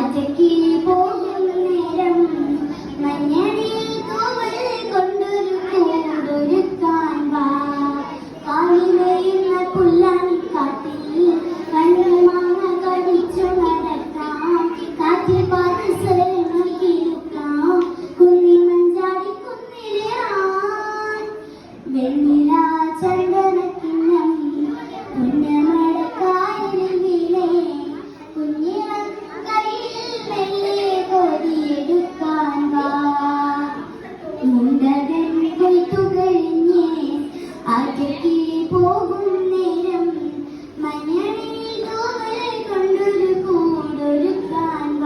രാജക്കിളി പോകും നേരം മഞ്ഞളിൽ തൂവൽ കൊണ്ടൊരു കൂടൊരുക്കാൻ വാ. കാലിലൊയുന്ന പുല്ലാനിക്കാട്ടിൽ കണ്ണുമാങ്ങ കടിച്ചു നടക്കാം. കാറ്റിൽ പാറിസ